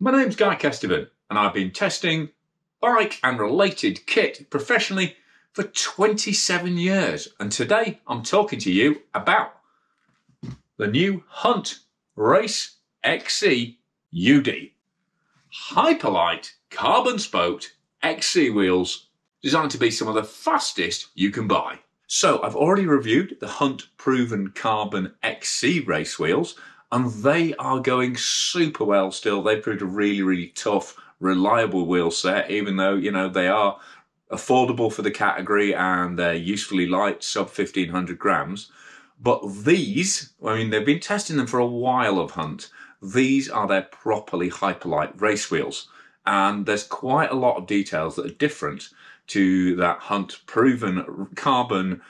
My name's Guy Kestevan, and I've been testing bike and related kit professionally for 27 years. And today I'm talking to you about the new Hunt Race XC UD. Hyperlight carbon spoked XC wheels designed to be some of the fastest you can buy. So I've already reviewed the Hunt proven carbon XC race wheels, and they are going super well still. They've proved a really tough, reliable wheel set, even though, they are affordable for the category and they're usefully light, sub 1500 grams. But these, they've been testing them for a while of Hunt. These are their properly hyperlight race wheels. And there's quite a lot of details that are different to that Hunt proven carbon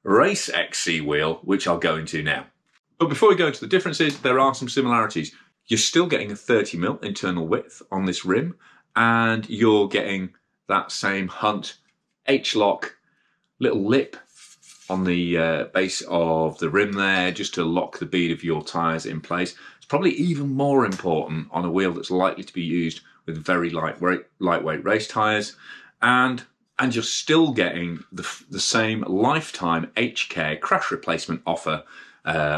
race XC wheel, which I'll go into now. But before we go into the differences, there are some similarities. You're still getting a 30mm internal width on this rim, and you're getting that same Hunt H-lock little lip on the base of the rim there, just to lock the bead of your tyres in place. It's probably even more important on a wheel that's likely to be used with very lightweight race tyres, and you're still getting the same lifetime H-Care crash replacement offer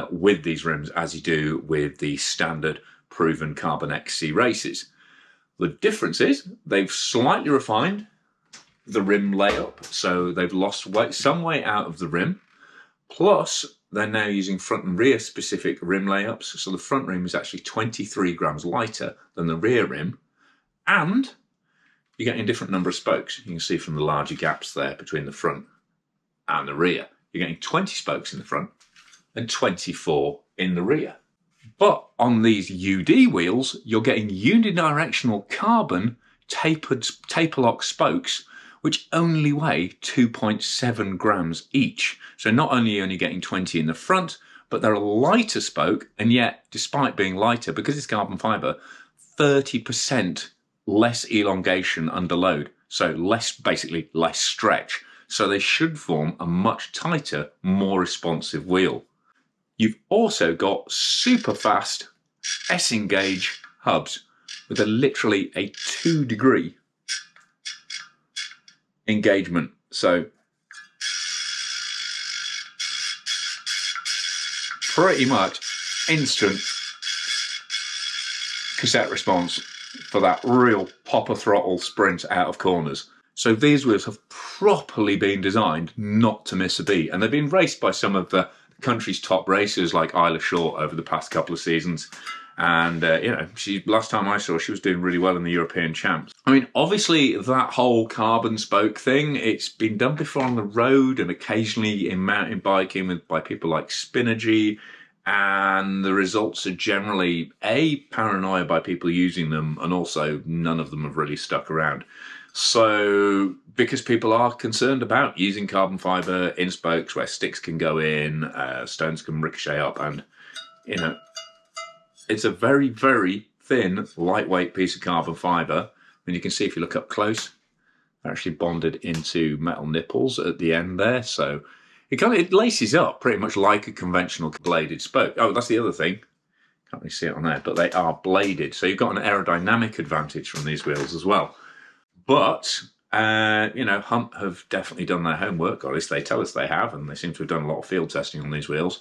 with these rims as you do with the standard proven carbon XC races. The difference is they've slightly refined the rim layup, so they've lost some weight out of the rim, plus they're now using front and rear specific rim layups, so the front rim is actually 23 grams lighter than the rear rim, and you're getting a different number of spokes. You can see from the larger gaps there between the front and the rear. You're getting 20 spokes in the front and 24 in the rear. But on these UD wheels, you're getting unidirectional carbon taper lock spokes, which only weigh 2.7 grams each. So not only are you only getting 20 in the front, but they're a lighter spoke, and yet, despite being lighter, because it's carbon fibre, 30% less elongation under load. So basically less stretch. So they should form a much tighter, more responsive wheel. You've also got super fast S-engage hubs with literally a 2-degree engagement. So pretty much instant cassette response for that real popper throttle sprint out of corners. So these wheels have properly been designed not to miss a beat, and they've been raced by some of the country's top racers like Isla Short over the past couple of seasons. And, last time I saw, she was doing really well in the European Champs. Obviously, that whole carbon spoke thing, it's been done before on the road and occasionally in mountain biking by people like Spinergy. And the results are generally, paranoia by people using them, and also none of them have really stuck around. So, because people are concerned about using carbon fibre in spokes where sticks can go in, stones can ricochet up, and, it's a very thin, lightweight piece of carbon fibre. And you can see if you look up close, they're actually bonded into metal nipples at the end there. So it laces up pretty much like a conventional bladed spoke. Oh, that's the other thing. Can't really see it on there, but they are bladed. So you've got an aerodynamic advantage from these wheels as well. But, Hunt have definitely done their homework, or at least they tell us they have, and they seem to have done a lot of field testing on these wheels.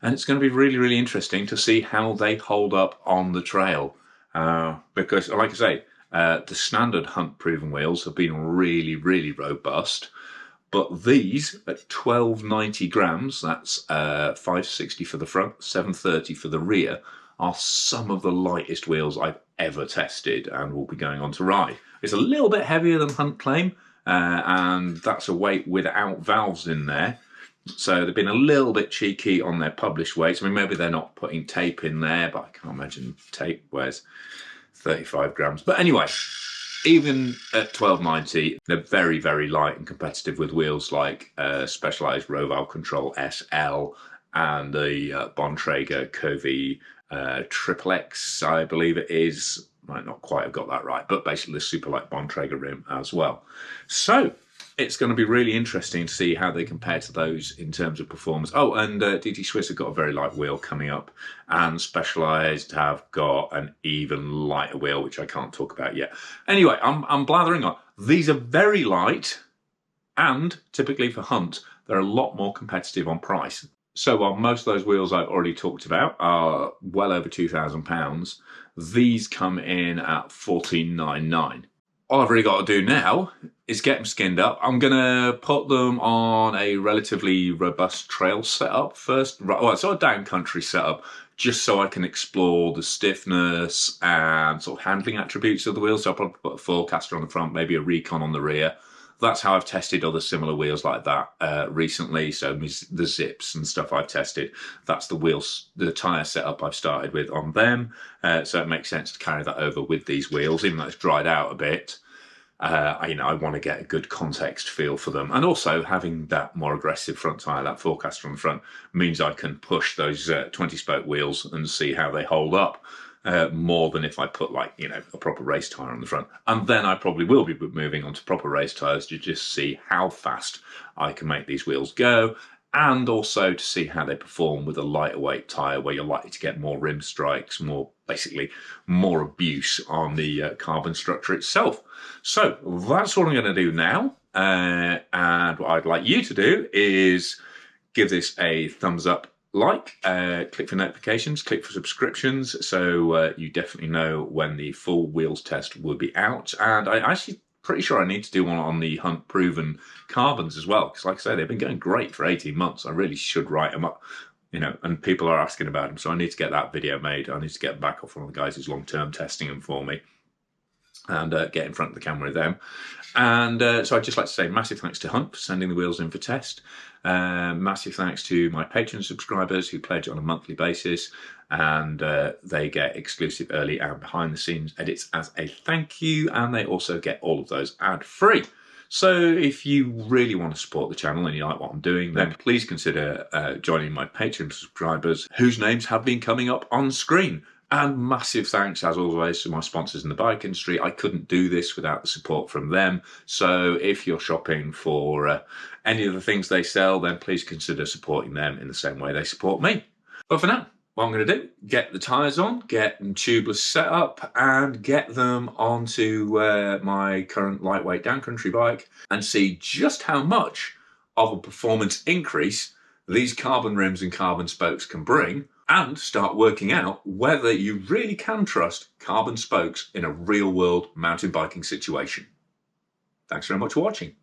And it's going to be really interesting to see how they hold up on the trail. Because, like I say, the standard Hunt proven wheels have been really robust. But these, at 1290 grams, that's 560 for the front, 730 for the rear, are some of the lightest wheels I've ever tested and will be going on to ride. It's a little bit heavier than Hunt claim, and that's a weight without valves in there. So they've been a little bit cheeky on their published weights. Maybe they're not putting tape in there, but I can't imagine tape weighs 35 grams. But anyway, even at 1290, they're very light and competitive with wheels like Specialized Roval Control SL and the Bontrager Covey XXX, I believe it is. Might not quite have got that right, but basically the Superlight Bontrager rim as well. So it's going to be really interesting to see how they compare to those in terms of performance. Oh, and DT Swiss have got a very light wheel coming up, and Specialized have got an even lighter wheel, which I can't talk about yet. Anyway, I'm blathering on. These are very light, and typically for hunt, they're a lot more competitive on price. So while most of those wheels I've already talked about are well over £2,000, these come in at $14.99. All I've really got to do now is get them skinned up. I'm going to put them on a relatively robust trail setup first. Well, it's sort of down country setup, just so I can explore the stiffness and sort of handling attributes of the wheels. So I'll probably put a forecaster on the front, maybe a recon on the rear. That's how I've tested other similar wheels like that recently. So the Zips and stuff I've tested, that's the tyre setup I've started with on them. So it makes sense to carry that over with these wheels, even though it's dried out a bit. I want to get a good context feel for them. And also having that more aggressive front tyre, that forecaster on the front, means I can push those 20-spoke wheels and see how they hold up. More than if I put a proper race tyre on the front. And then I probably will be moving on to proper race tyres to just see how fast I can make these wheels go, and also to see how they perform with a lighter weight tyre where you're likely to get more rim strikes, basically more abuse on the carbon structure itself. So that's what I'm going to do now. And what I'd like you to do is give this a thumbs up, click for notifications, click for subscriptions, so you definitely know when the full wheels test will be out. And I'm actually pretty sure I need to do one on the Hunt proven carbons as well, because like I say, they've been going great for 18 months. I really should write them up, and people are asking about them, so I need to get that video made. I need to get back off one of the guys who's long-term testing them for me and get in front of the camera with them. And so I'd just like to say massive thanks to Hunt for sending the wheels in for test. Massive thanks to my Patreon subscribers who pledge on a monthly basis, and they get exclusive early and behind the scenes edits as a thank you, and they also get all of those ad-free. So if you really want to support the channel and you like what I'm doing, then please consider joining my Patreon subscribers whose names have been coming up on screen. And massive thanks, as always, to my sponsors in the bike industry. I couldn't do this without the support from them. So if you're shopping for any of the things they sell, then please consider supporting them in the same way they support me. But for now, what I'm going to do, get the tyres on, get them tubeless set up, and get them onto my current lightweight downcountry bike, and see just how much of a performance increase these carbon rims and carbon spokes can bring, and start working out whether you really can trust carbon spokes in a real-world mountain biking situation. Thanks very much for watching.